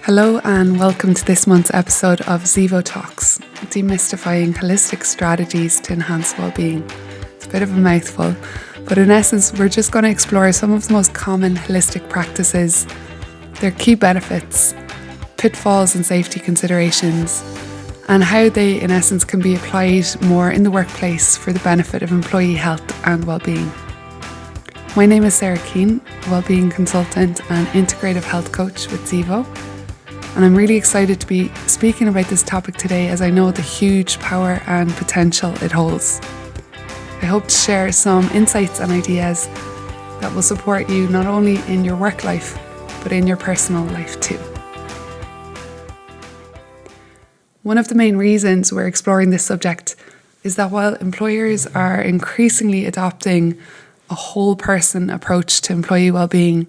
Hello and welcome to this month's episode of Zevo Talks, Demystifying holistic strategies to enhance well-being. It's a bit of a mouthful, but in essence, we're just going to explore some of the most common holistic practices, their key benefits, pitfalls and safety considerations, and how they, in essence, can be applied more in the workplace for the benefit of employee health and well-being. My name is Keane, Wellbeing Consultant and Integrative Health Coach with Zevo. And I'm really excited to be speaking about this topic today as I know the huge power and potential it holds. I hope to share some insights and ideas that will support you not only in your work life, but in your personal life too. One of the main reasons we're exploring this subject is that while employers are increasingly adopting a whole person approach to employee well-being,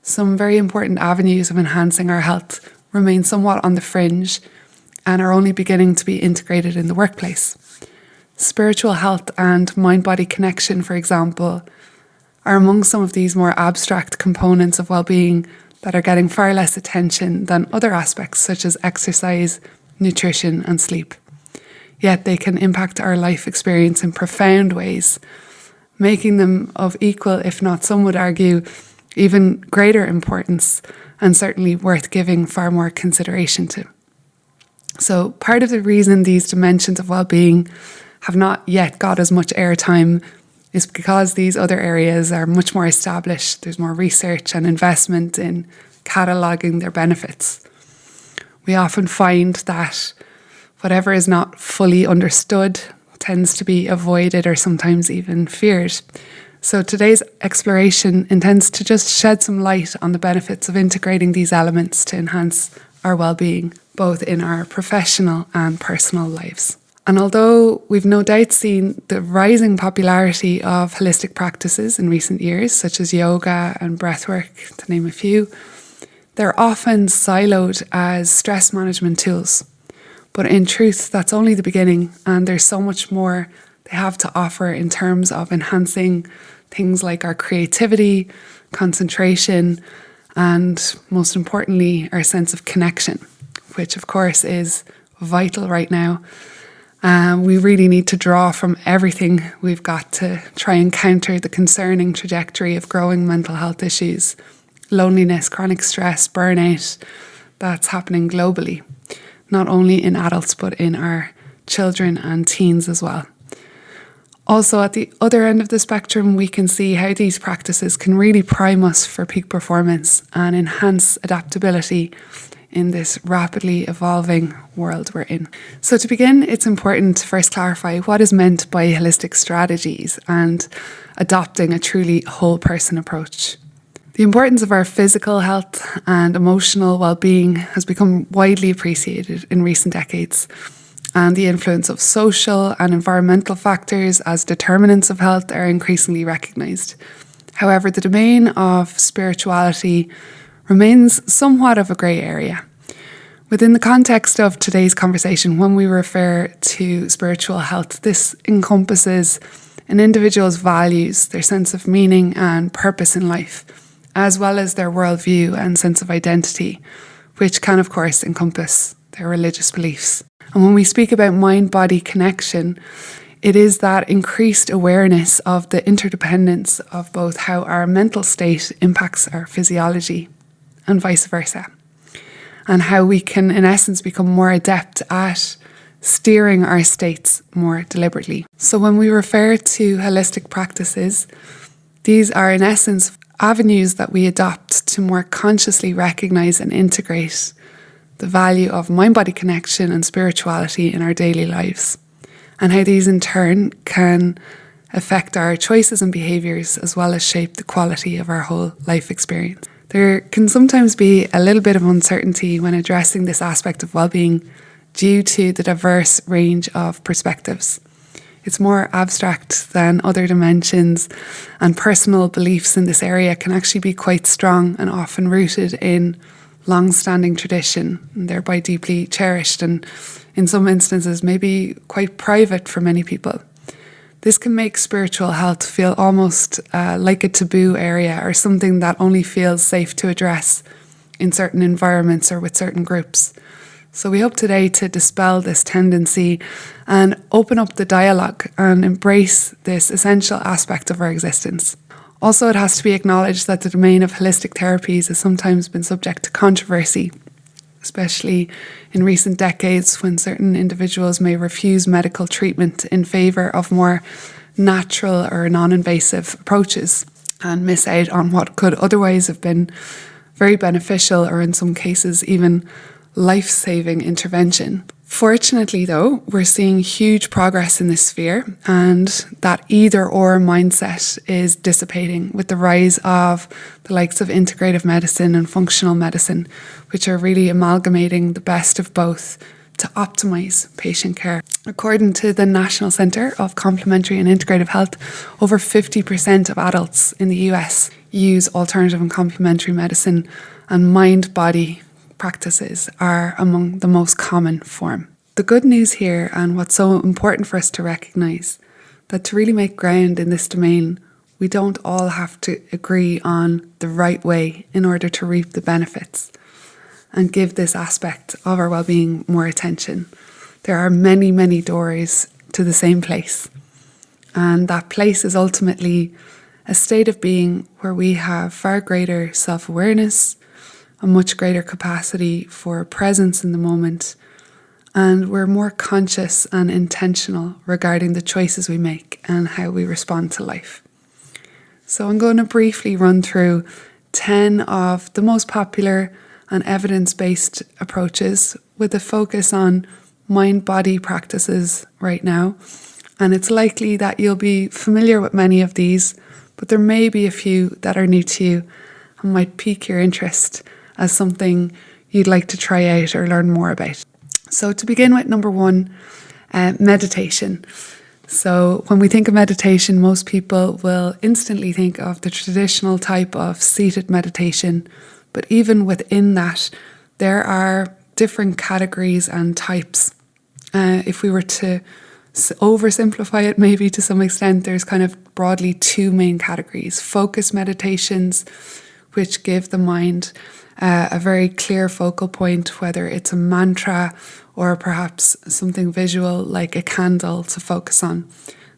some very important avenues of enhancing our health remain somewhat on the fringe and are only beginning to be integrated in the workplace. Spiritual health and mind-body connection, for example, are among some of these more abstract components of well-being that are getting far less attention than other aspects such as exercise, nutrition and sleep. Yet they can impact our life experience in profound ways, making them of equal, if not some would argue, even greater importance, and certainly worth giving far more consideration to. So part of the reason these dimensions of well-being have not yet got as much airtime is because these other areas are much more established. There's more research and investment in cataloguing their benefits. We often find that whatever is not fully understood tends to be avoided or sometimes even feared. So today's exploration intends to just shed some light on the benefits of integrating these elements to enhance our well-being, both in our professional and personal lives. And although we've no doubt seen the rising popularity of holistic practices in recent years, such as yoga and breathwork, to name a few, they're often siloed as stress management tools. But in truth, that's only the beginning, and there's so much more they have to offer in terms of enhancing things like our creativity, concentration, and most importantly, our sense of connection, which of course is vital right now. We really need to draw from everything we've got to try and counter the concerning trajectory of growing mental health issues, loneliness, chronic stress, burnout that's happening globally, not only in adults but in our children and teens as well. Also, at the other end of the spectrum, we can see how these practices can really prime us for peak performance and enhance adaptability in this rapidly evolving world we're in. So to begin, it's important to first clarify what is meant by holistic strategies and adopting a truly whole person approach. The importance of our physical health and emotional well-being has become widely appreciated in recent decades, and the influence of social and environmental factors as determinants of health are increasingly recognised. However, the domain of spirituality remains somewhat of a grey area. Within the context of today's conversation, when we refer to spiritual health, this encompasses an individual's values, their sense of meaning and purpose in life, as well as their worldview and sense of identity, which can, of course, encompass their religious beliefs. And when we speak about mind-body connection, it is that increased awareness of the interdependence of both how our mental state impacts our physiology and vice versa, and how we can, in essence, become more adept at steering our states more deliberately. So when we refer to holistic practices, these are, in essence, avenues that we adopt to more consciously recognise and integrate the value of mind-body connection and spirituality in our daily lives, and how these in turn can affect our choices and behaviours as well as shape the quality of our whole life experience. There can sometimes be a little bit of uncertainty when addressing this aspect of well-being due to the diverse range of perspectives. It's more abstract than other dimensions, and personal beliefs in this area can actually be quite strong and often rooted in long-standing tradition, and thereby deeply cherished and in some instances maybe quite private for many people. This can make spiritual health feel almost like a taboo area or something that only feels safe to address in certain environments or with certain groups. So we hope today to dispel this tendency and open up the dialogue and embrace this essential aspect of our existence. Also, it has to be acknowledged that the domain of holistic therapies has sometimes been subject to controversy, especially in recent decades when certain individuals may refuse medical treatment in favour of more natural or non-invasive approaches and miss out on what could otherwise have been very beneficial or in some cases even life-saving intervention. Fortunately though, we're seeing huge progress in this sphere, and that either-or mindset is dissipating with the rise of the likes of integrative medicine and functional medicine, which are really amalgamating the best of both to optimise patient care. According to the National Centre of Complementary and Integrative Health, over 50% of adults in the US use alternative and complementary medicine, and mind-body practices are among the most common form. The good news here, and what's so important for us to recognise, that to really make ground in this domain, we don't all have to agree on the right way in order to reap the benefits and give this aspect of our well-being more attention. There are many, many doors to the same place, and that place is ultimately a state of being where we have far greater self-awareness, a much greater capacity for presence in the moment, and we're more conscious and intentional regarding the choices we make and how we respond to life. So I'm going to briefly run through 10 of the most popular and evidence-based approaches with a focus on mind-body practices right now. And it's likely that you'll be familiar with many of these, but there may be a few that are new to you and might pique your interest as something you'd like to try out or learn more about. So to begin with, number one, meditation. So when we think of meditation, most people will instantly think of the traditional type of seated meditation, but even within that, there are different categories and types. If we were to oversimplify it maybe to some extent, there's kind of broadly two main categories. Focus meditations, which give the mind a very clear focal point, whether it's a mantra or perhaps something visual like a candle to focus on.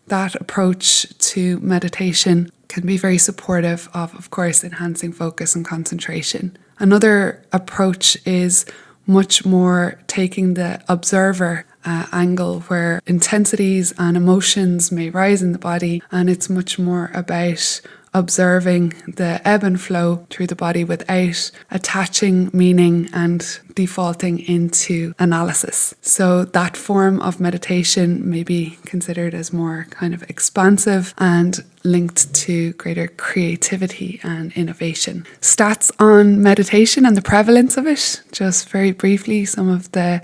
That approach to meditation can be very supportive of course, enhancing focus and concentration. Another approach is much more taking the observer angle, where intensities and emotions may rise in the body, and it's much more about observing the ebb and flow through the body without attaching meaning and defaulting into analysis. So that form of meditation may be considered as more kind of expansive and linked to greater creativity and innovation. Stats on meditation and the prevalence of it, just very briefly, some of the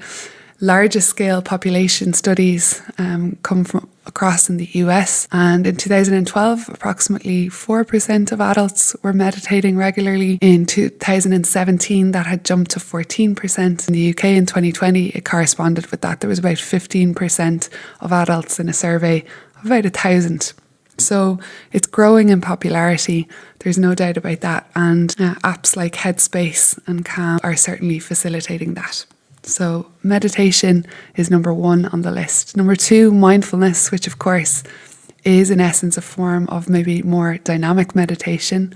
largest scale population studies come from across in the US, and in 2012 approximately 4% of adults were meditating regularly. In 2017 that had jumped to 14%. In the UK in 2020 it corresponded with that. There was about 15% of adults in a survey of about 1,000. So it's growing in popularity, there's no doubt about that, and apps like Headspace and Calm are certainly facilitating that. So meditation is number one on the list. Number two, mindfulness, which of course is in essence a form of maybe more dynamic meditation.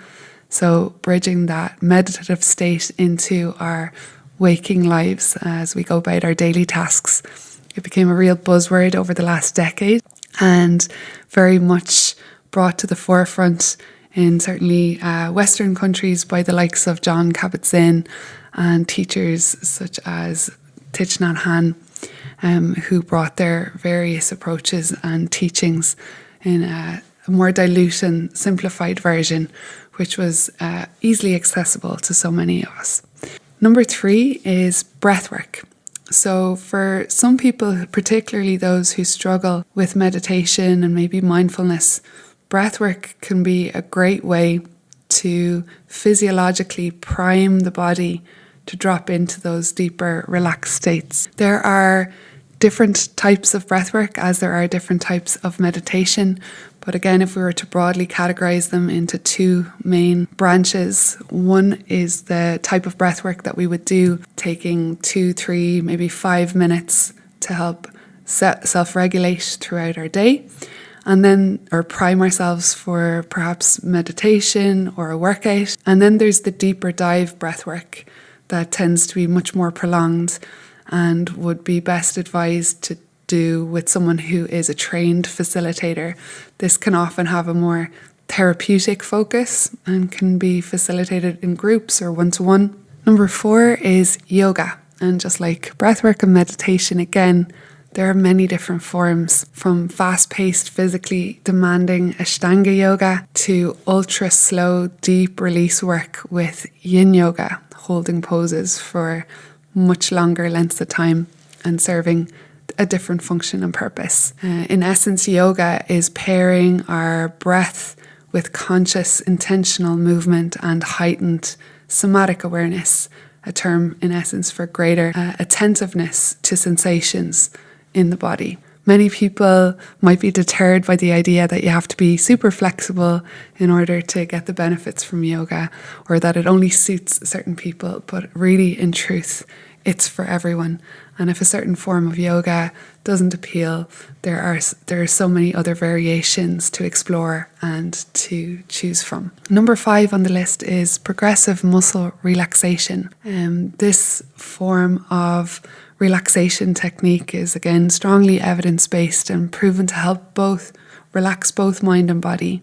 So bridging that meditative state into our waking lives as we go about our daily tasks. It became a real buzzword over the last decade and very much brought to the forefront in certainly Western countries by the likes of John Kabat-Zinn and teachers such as Thich Nhat Hanh, who brought their various approaches and teachings in a more dilute and simplified version, which was easily accessible to so many of us. Number three is breathwork. So for some people, particularly those who struggle with meditation and maybe mindfulness, breathwork can be a great way to physiologically prime the body to drop into those deeper relaxed states. There are different types of breathwork as there are different types of meditation, But again, if we were to broadly categorize them into two main branches, one is the type of breath work that we would do, taking 2, 3, maybe 5 minutes to help self-regulate throughout our day, and then or prime ourselves for perhaps meditation or a workout. And then there's the deeper dive breath work that tends to be much more prolonged and would be best advised to do with someone who is a trained facilitator. This can often have a more therapeutic focus and can be facilitated in groups or one-to-one. Number 4 is yoga. And just like breathwork and meditation, again, there are many different forms, from fast-paced, physically demanding Ashtanga yoga to ultra-slow, deep release work with yin yoga, holding poses for much longer lengths of time and serving a different function and purpose. In essence, yoga is pairing our breath with conscious, intentional movement and heightened somatic awareness, a term in essence for greater attentiveness to sensations in the body. Many people might be deterred by the idea that you have to be super flexible in order to get the benefits from yoga, or that it only suits certain people, but really, in truth, it's for everyone. And if a certain form of yoga doesn't appeal, there are so many other variations to explore and to choose from. Number 5 on the list is progressive muscle relaxation. This form of relaxation technique is again strongly evidence-based and proven to help relax both mind and body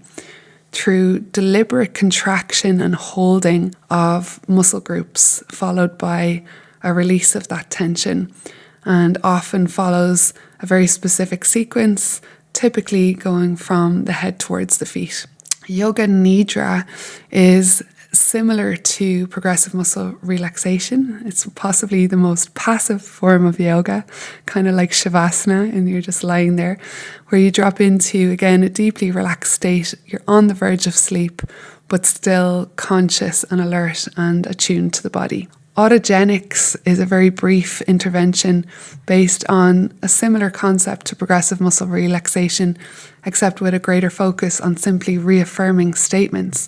through deliberate contraction and holding of muscle groups, followed by a release of that tension, and often follows a very specific sequence, typically going from the head towards the feet. Yoga Nidra is similar to progressive muscle relaxation. It's possibly the most passive form of yoga, kind of like Shavasana, and you're just lying there, where you drop into, again, a deeply relaxed state. You're on the verge of sleep, but still conscious and alert and attuned to the body. Autogenics is a very brief intervention based on a similar concept to progressive muscle relaxation, except with a greater focus on simply reaffirming statements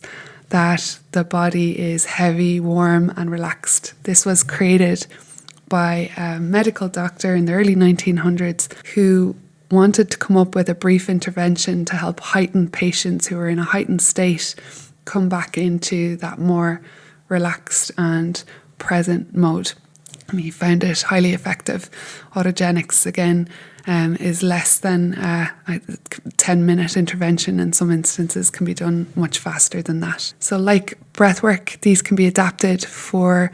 that the body is heavy, warm, and relaxed. This was created by a medical doctor in the early 1900s who wanted to come up with a brief intervention to help heightened patients who were in a heightened state come back into that more relaxed and present mode. And he found it highly effective. Autogenics, again, is less than a 10-minute intervention. In some instances can be done much faster than that. So like breathwork, these can be adapted for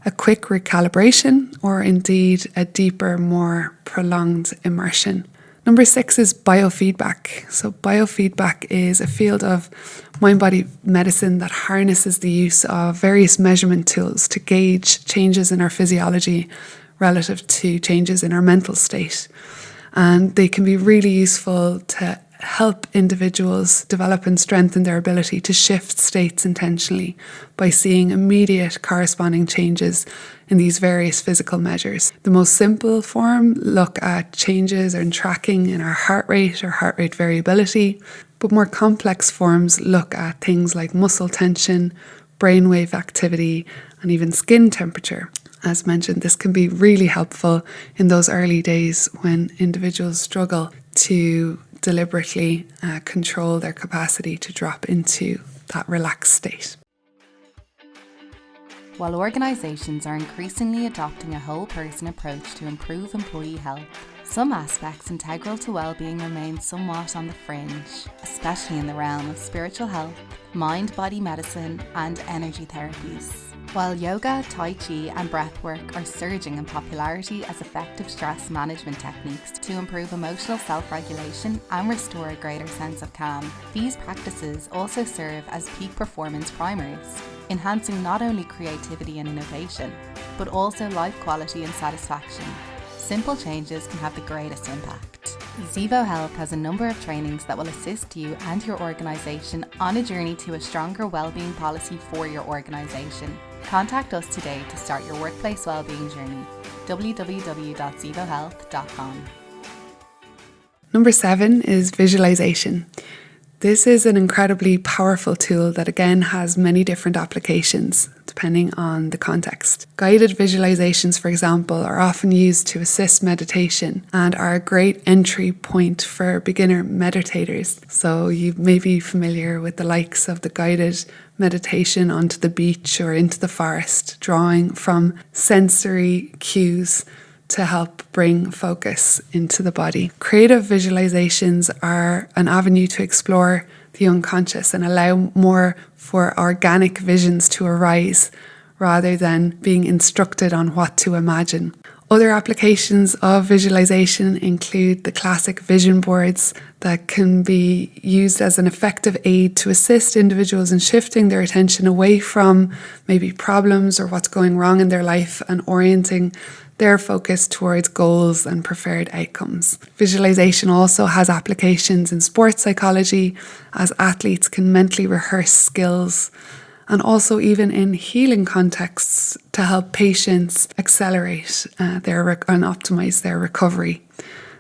a quick recalibration or indeed a deeper, more prolonged immersion. Number 6 is biofeedback. So biofeedback is a field of mind-body medicine that harnesses the use of various measurement tools to gauge changes in our physiology relative to changes in our mental state. And they can be really useful to help individuals develop and strengthen their ability to shift states intentionally by seeing immediate corresponding changes in these various physical measures. The most simple form look at changes in tracking in our heart rate or heart rate variability, but more complex forms look at things like muscle tension, brainwave activity, and even skin temperature. As mentioned, this can be really helpful in those early days when individuals struggle to deliberately control their capacity to drop into that relaxed state. While organisations are increasingly adopting a whole person approach to improve employee health, some aspects integral to well-being remain somewhat on the fringe, especially in the realm of spiritual health, mind-body medicine, and energy therapies. While yoga, tai chi, and breathwork are surging in popularity as effective stress management techniques to improve emotional self-regulation and restore a greater sense of calm, these practices also serve as peak performance primers, enhancing not only creativity and innovation, but also life quality and satisfaction. Simple changes can have the greatest impact. Zevo Health has a number of trainings that will assist you and your organisation on a journey to a stronger wellbeing policy for your organisation. Contact us today to start your workplace wellbeing journey. www.zevohealth.com. Number 7 is visualization. This is an incredibly powerful tool that again has many different applications depending on the context. Guided visualizations, for example, are often used to assist meditation and are a great entry point for beginner meditators. So you may be familiar with the likes of the guided meditation onto the beach or into the forest, drawing from sensory cues to help bring focus into the body. Creative visualizations are an avenue to explore the unconscious and allow more for organic visions to arise rather than being instructed on what to imagine. Other applications of visualization include the classic vision boards that can be used as an effective aid to assist individuals in shifting their attention away from maybe problems or what's going wrong in their life and orienting their focus towards goals and preferred outcomes. Visualization also has applications in sports psychology, as athletes can mentally rehearse skills, and also even in healing contexts to help patients accelerate and optimize their recovery.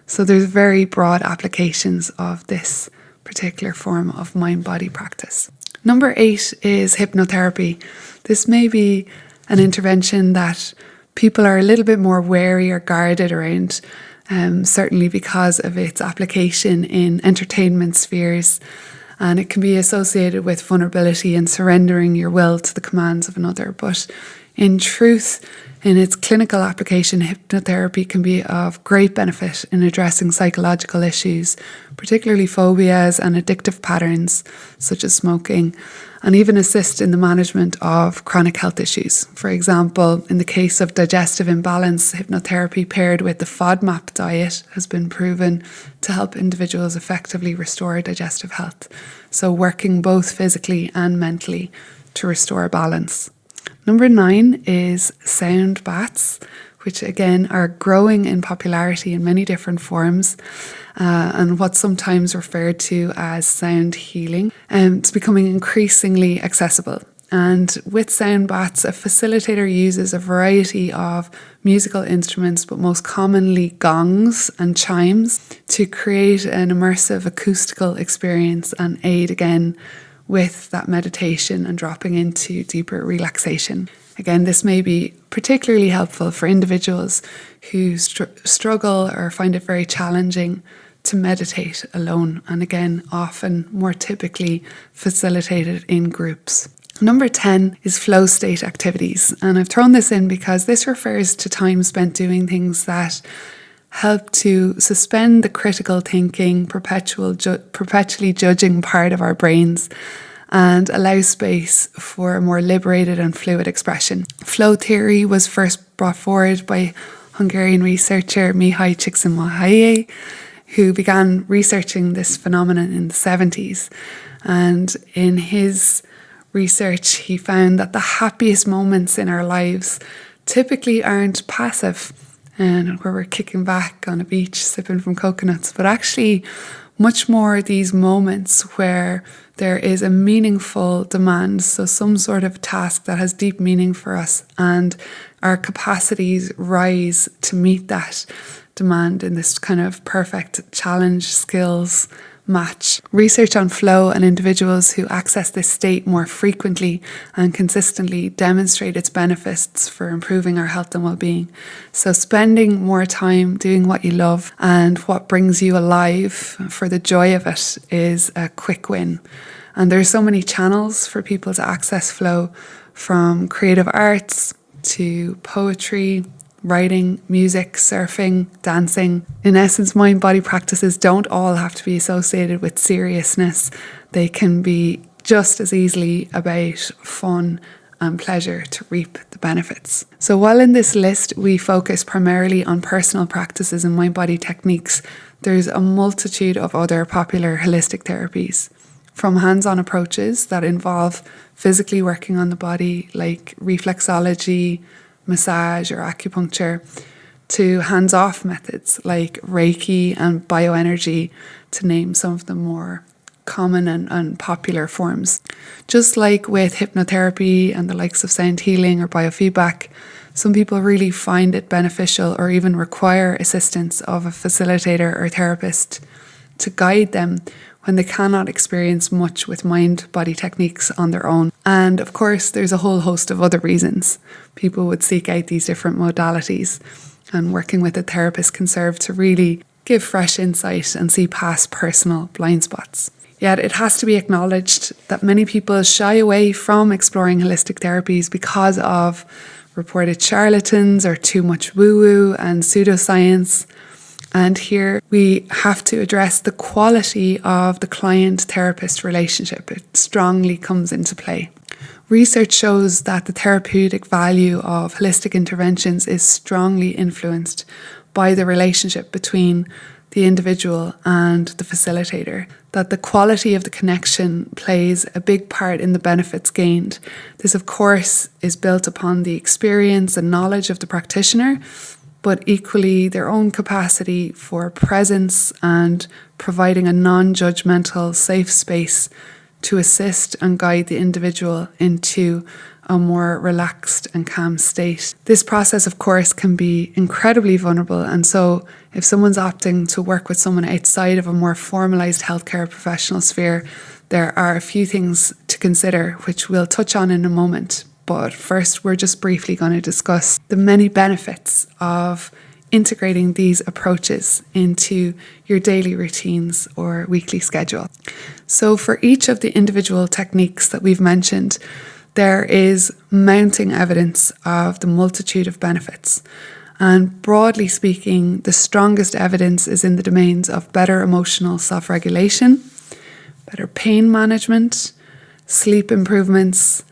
So there's very broad applications of this particular form of mind-body practice. Number 8 is hypnotherapy. This may be an intervention that people are a little bit more wary or guarded around, certainly because of its application in entertainment spheres. And it can be associated with vulnerability and surrendering your will to the commands of another. But in truth, in its clinical application, hypnotherapy can be of great benefit in addressing psychological issues, particularly phobias and addictive patterns such as smoking, and even assist in the management of chronic health issues. For example, in the case of digestive imbalance, hypnotherapy paired with the FODMAP diet has been proven to help individuals effectively restore digestive health. So working both physically and mentally to restore balance. Number 9 is sound baths, which again are growing in popularity in many different forms and what's sometimes referred to as sound healing. It's becoming increasingly accessible. And with sound baths, a facilitator uses a variety of musical instruments, but most commonly gongs and chimes, to create an immersive acoustical experience and aid again with that meditation and dropping into deeper relaxation. Again, this may be particularly helpful for individuals who struggle or find it very challenging to meditate alone, and again, often more typically facilitated in groups. Number 10 is flow state activities, and I've thrown this in because this refers to time spent doing things that help to suspend the critical thinking, perpetually judging part of our brains and allow space for a more liberated and fluid expression. Flow theory was first brought forward by Hungarian researcher Mihaly Csikszentmihalyi, who began researching this phenomenon in the 70s. And in his research, he found that the happiest moments in our lives typically aren't passive and where we're kicking back on a beach sipping from coconuts, but actually much more these moments where there is a meaningful demand, so some sort of task that has deep meaning for us, and our capacities rise to meet that demand in this kind of perfect challenge skills match. Research on flow and individuals who access this state more frequently and consistently demonstrate its benefits for improving our health and well-being. So spending more time doing what you love and what brings you alive for the joy of it is a quick win. And there's so many channels for people to access flow, from creative arts to poetry, writing, music, surfing, dancing. In essence, mind-body practices don't all have to be associated with seriousness. They can be just as easily about fun and pleasure to reap the benefits. So while in this list we focus primarily on personal practices and mind-body techniques, there's a multitude of other popular holistic therapies. From hands-on approaches that involve physically working on the body, like reflexology, massage or acupuncture, to hands-off methods like Reiki and bioenergy, to name some of the more common and popular forms. Just like with hypnotherapy and the likes of sound healing or biofeedback, some people really find it beneficial or even require assistance of a facilitator or therapist to guide them when they cannot experience much with mind-body techniques on their own. And of course, there's a whole host of other reasons people would seek out these different modalities, and working with a therapist can serve to really give fresh insight and see past personal blind spots. Yet it has to be acknowledged that many people shy away from exploring holistic therapies because of reported charlatans or too much woo-woo and pseudoscience. And here we have to address the quality of the client-therapist relationship. It strongly comes into play. Research shows that the therapeutic value of holistic interventions is strongly influenced by the relationship between the individual and the facilitator, that the quality of the connection plays a big part in the benefits gained. This, of course, is built upon the experience and knowledge of the practitioner, but equally their own capacity for presence and providing a non-judgmental, safe space to assist and guide the individual into a more relaxed and calm state. This process, of course, can be incredibly vulnerable, and so if someone's opting to work with someone outside of a more formalised healthcare professional sphere, there are a few things to consider, which we'll touch on in a moment. But first, we're just briefly going to discuss the many benefits of integrating these approaches into your daily routines or weekly schedule. So for each of the individual techniques that we've mentioned, there is mounting evidence of the multitude of benefits. And broadly speaking, the strongest evidence is in the domains of better emotional self-regulation, better pain management, sleep improvements,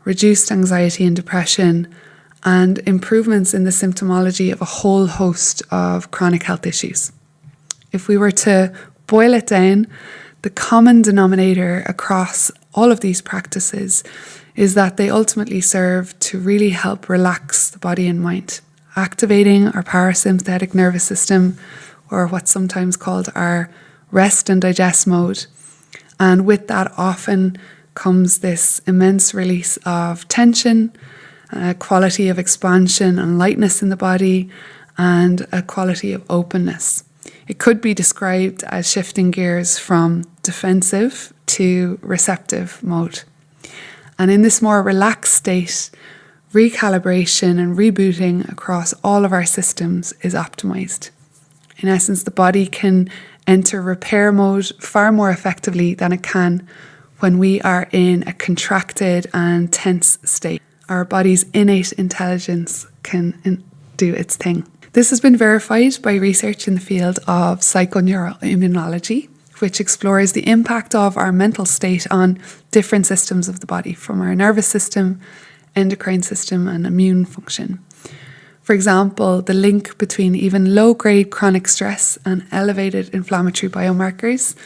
reduced anxiety and depression, and improvements in the symptomology of a whole host of chronic health issues. If we were to boil it down, the common denominator across all of these practices is that they ultimately serve to really help relax the body and mind, activating our parasympathetic nervous system, or what's sometimes called our rest and digest mode. And with that often comes this immense release of tension, a quality of expansion and lightness in the body, and a quality of openness. It could be described as shifting gears from defensive to receptive mode. And in this more relaxed state, recalibration and rebooting across all of our systems is optimized. In essence, the body can enter repair mode far more effectively than it can when we are in a contracted and tense state. Our body's innate intelligence can do its thing. This has been verified by research in the field of psychoneuroimmunology, which explores the impact of our mental state on different systems of the body, from our nervous system, endocrine system, and immune function. For example, the link between even low-grade chronic stress and elevated inflammatory biomarkers,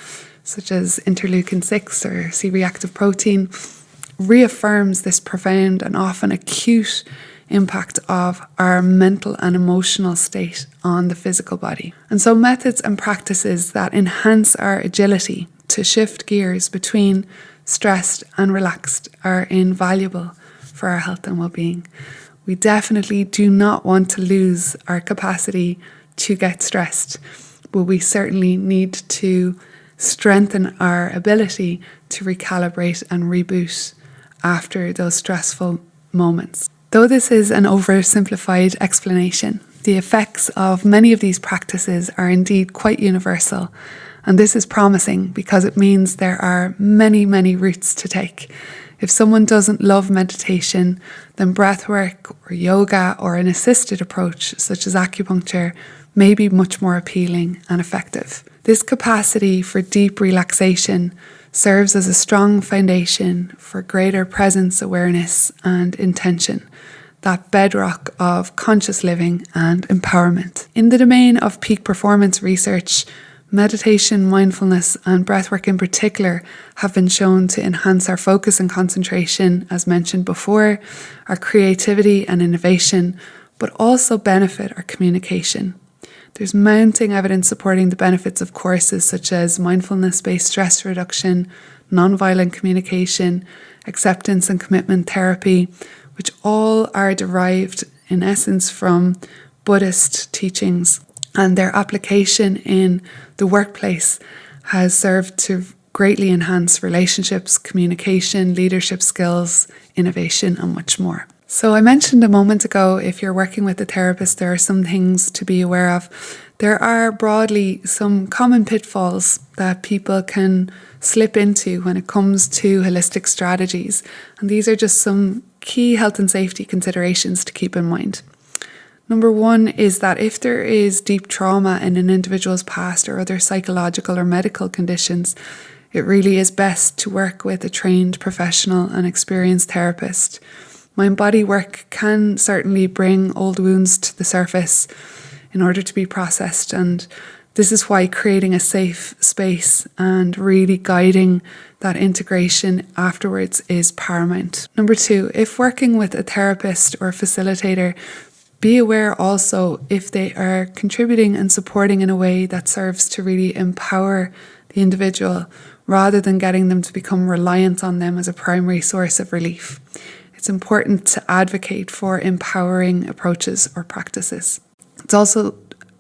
such as interleukin-6 or C-reactive protein, reaffirms this profound and often acute impact of our mental and emotional state on the physical body. And so methods and practices that enhance our agility to shift gears between stressed and relaxed are invaluable for our health and well-being. We definitely do not want to lose our capacity to get stressed, but we certainly need to strengthen our ability to recalibrate and reboot after those stressful moments. Though this is an oversimplified explanation, the effects of many of these practices are indeed quite universal, and this is promising because it means there are many, many routes to take. If someone doesn't love meditation, then breathwork or yoga or an assisted approach such as acupuncture may be much more appealing and effective. This capacity for deep relaxation serves as a strong foundation for greater presence, awareness, and intention, that bedrock of conscious living and empowerment. In the domain of peak performance research, meditation, mindfulness, and breathwork in particular have been shown to enhance our focus and concentration, as mentioned before, our creativity and innovation, but also benefit our communication. There's mounting evidence supporting the benefits of courses such as mindfulness-based stress reduction, nonviolent communication, acceptance and commitment therapy, which all are derived in essence from Buddhist teachings, and their application in the workplace has served to greatly enhance relationships, communication, leadership skills, innovation, and much more. So I mentioned a moment ago, if you're working with a therapist, there are some things to be aware of. There are broadly some common pitfalls that people can slip into when it comes to holistic strategies. And these are just some key health and safety considerations to keep in mind. Number one is that if there is deep trauma in an individual's past or other psychological or medical conditions, it really is best to work with a trained professional and experienced therapist. Mind-body work can certainly bring old wounds to the surface in order to be processed, and this is why creating a safe space and really guiding that integration afterwards is paramount. Number two, if working with a therapist or facilitator, be aware also if they are contributing and supporting in a way that serves to really empower the individual rather than getting them to become reliant on them as a primary source of relief. It's important to advocate for empowering approaches or practices. It's also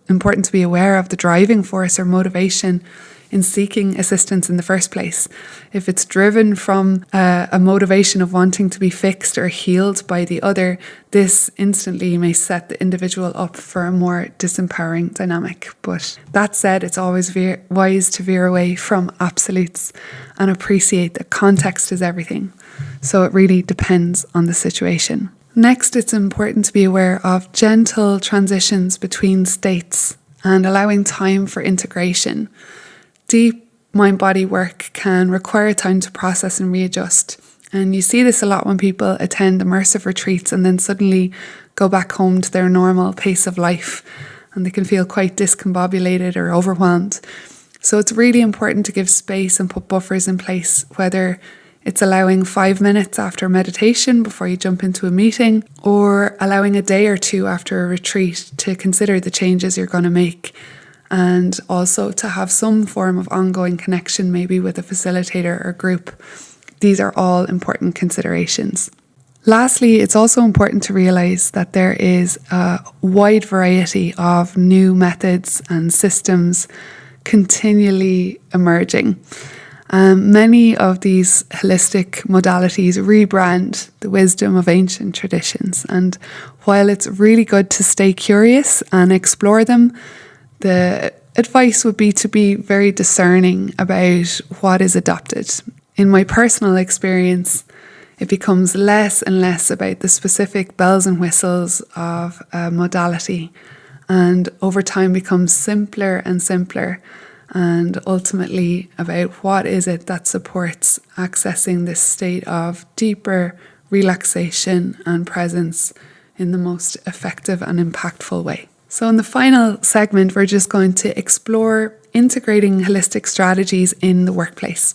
important to be aware of the driving force or motivation in seeking assistance in the first place. If it's driven from a motivation of wanting to be fixed or healed by the other, this instantly may set the individual up for a more disempowering dynamic. But that said, it's always wise to veer away from absolutes and appreciate that context is everything. So it really depends on the situation. Next, it's important to be aware of gentle transitions between states and allowing time for integration. Deep mind-body work can require time to process and readjust. And you see this a lot when people attend immersive retreats and then suddenly go back home to their normal pace of life, and they can feel quite discombobulated or overwhelmed. So it's really important to give space and put buffers in place, whether it's allowing 5 minutes after meditation before you jump into a meeting, or allowing a day or two after a retreat to consider the changes you're going to make, and also to have some form of ongoing connection, maybe with a facilitator or group. These are all important considerations. Lastly, it's also important to realise that there is a wide variety of new methods and systems continually emerging. Many of these holistic modalities rebrand the wisdom of ancient traditions, and while it's really good to stay curious and explore them, the advice would be to be very discerning about what is adopted. In my personal experience, it becomes less and less about the specific bells and whistles of a modality, and over time becomes simpler and simpler, and ultimately about what is it that supports accessing this state of deeper relaxation and presence in the most effective and impactful way. So in the final segment, we're just going to explore integrating holistic strategies in the workplace,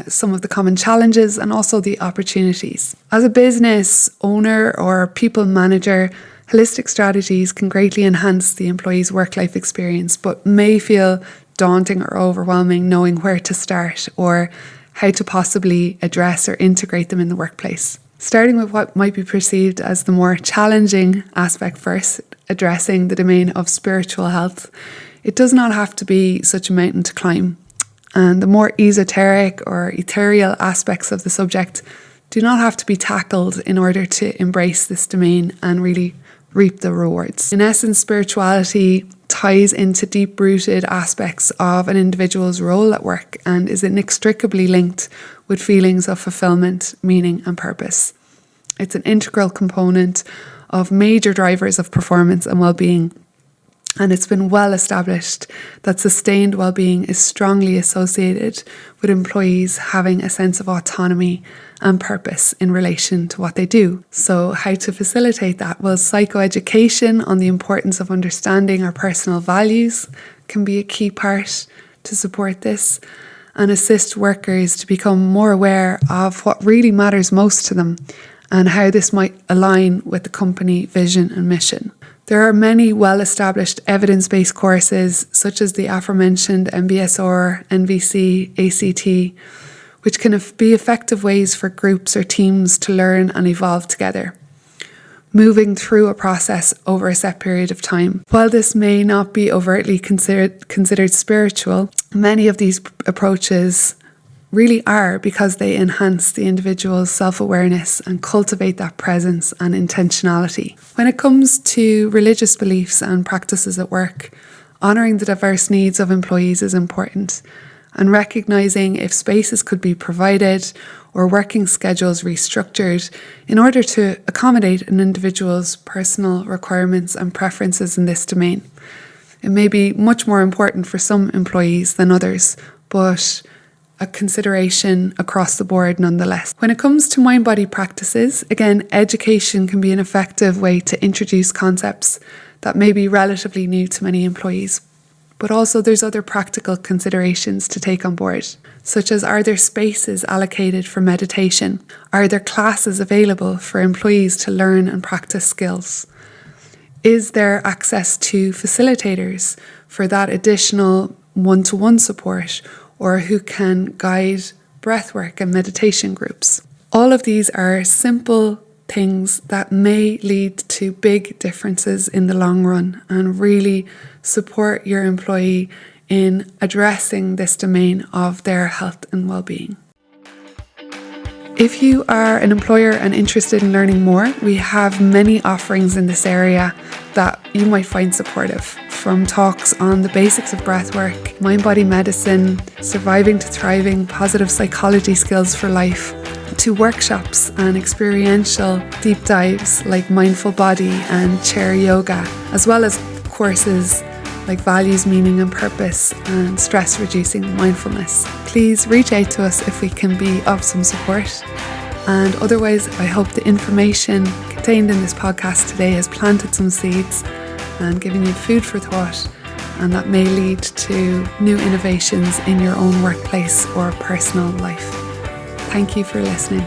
some of the common challenges and also the opportunities. As a business owner or people manager, holistic strategies can greatly enhance the employee's work-life experience, but may feel daunting or overwhelming knowing where to start or how to possibly address or integrate them in the workplace. Starting with what might be perceived as the more challenging aspect first, addressing the domain of spiritual health. It does not have to be such a mountain to climb. And the more esoteric or ethereal aspects of the subject do not have to be tackled in order to embrace this domain and really reap the rewards. In essence, spirituality ties into deep-rooted aspects of an individual's role at work and is inextricably linked with feelings of fulfillment, meaning and purpose. It's an integral component of major drivers of performance and well-being, and it's been well established that sustained well-being is strongly associated with employees having a sense of autonomy and purpose in relation to what they do. So how to facilitate that? Well, psychoeducation on the importance of understanding our personal values can be a key part to support this and assist workers to become more aware of what really matters most to them and how this might align with the company vision and mission. There are many well-established evidence-based courses such as the aforementioned MBSR, NVC, ACT, which can be effective ways for groups or teams to learn and evolve together. moving through a process over a set period of time. While this may not be overtly considered spiritual, many of these approaches really are, because they enhance the individual's self-awareness and cultivate that presence and intentionality. When it comes to religious beliefs and practices at work, honouring the diverse needs of employees is important, and recognising if spaces could be provided or working schedules restructured in order to accommodate an individual's personal requirements and preferences in this domain. It may be much more important for some employees than others, but a consideration across the board nonetheless. When it comes to mind-body practices, again, education can be an effective way to introduce concepts that may be relatively new to many employees. But also there's other practical considerations to take on board, such as, are there spaces allocated for meditation? Are there classes available for employees to learn and practice skills? Is there access to facilitators for that additional one-to-one support, or who can guide breathwork and meditation groups? All of these are simple things that may lead to big differences in the long run and really support your employee in addressing this domain of their health and well-being. If you are an employer and interested in learning more, we have many offerings in this area that you might find supportive, from talks on the basics of breathwork, mind-body medicine, surviving to thriving, positive psychology skills for life, to workshops and experiential deep dives like mindful body and chair yoga, as well as courses like values, meaning and purpose, and stress reducing mindfulness. Please reach out to us if we can be of some support. And otherwise, I hope the information contained in this podcast today has planted some seeds and given you food for thought, and that may lead to new innovations in your own workplace or personal life. Thank you for listening.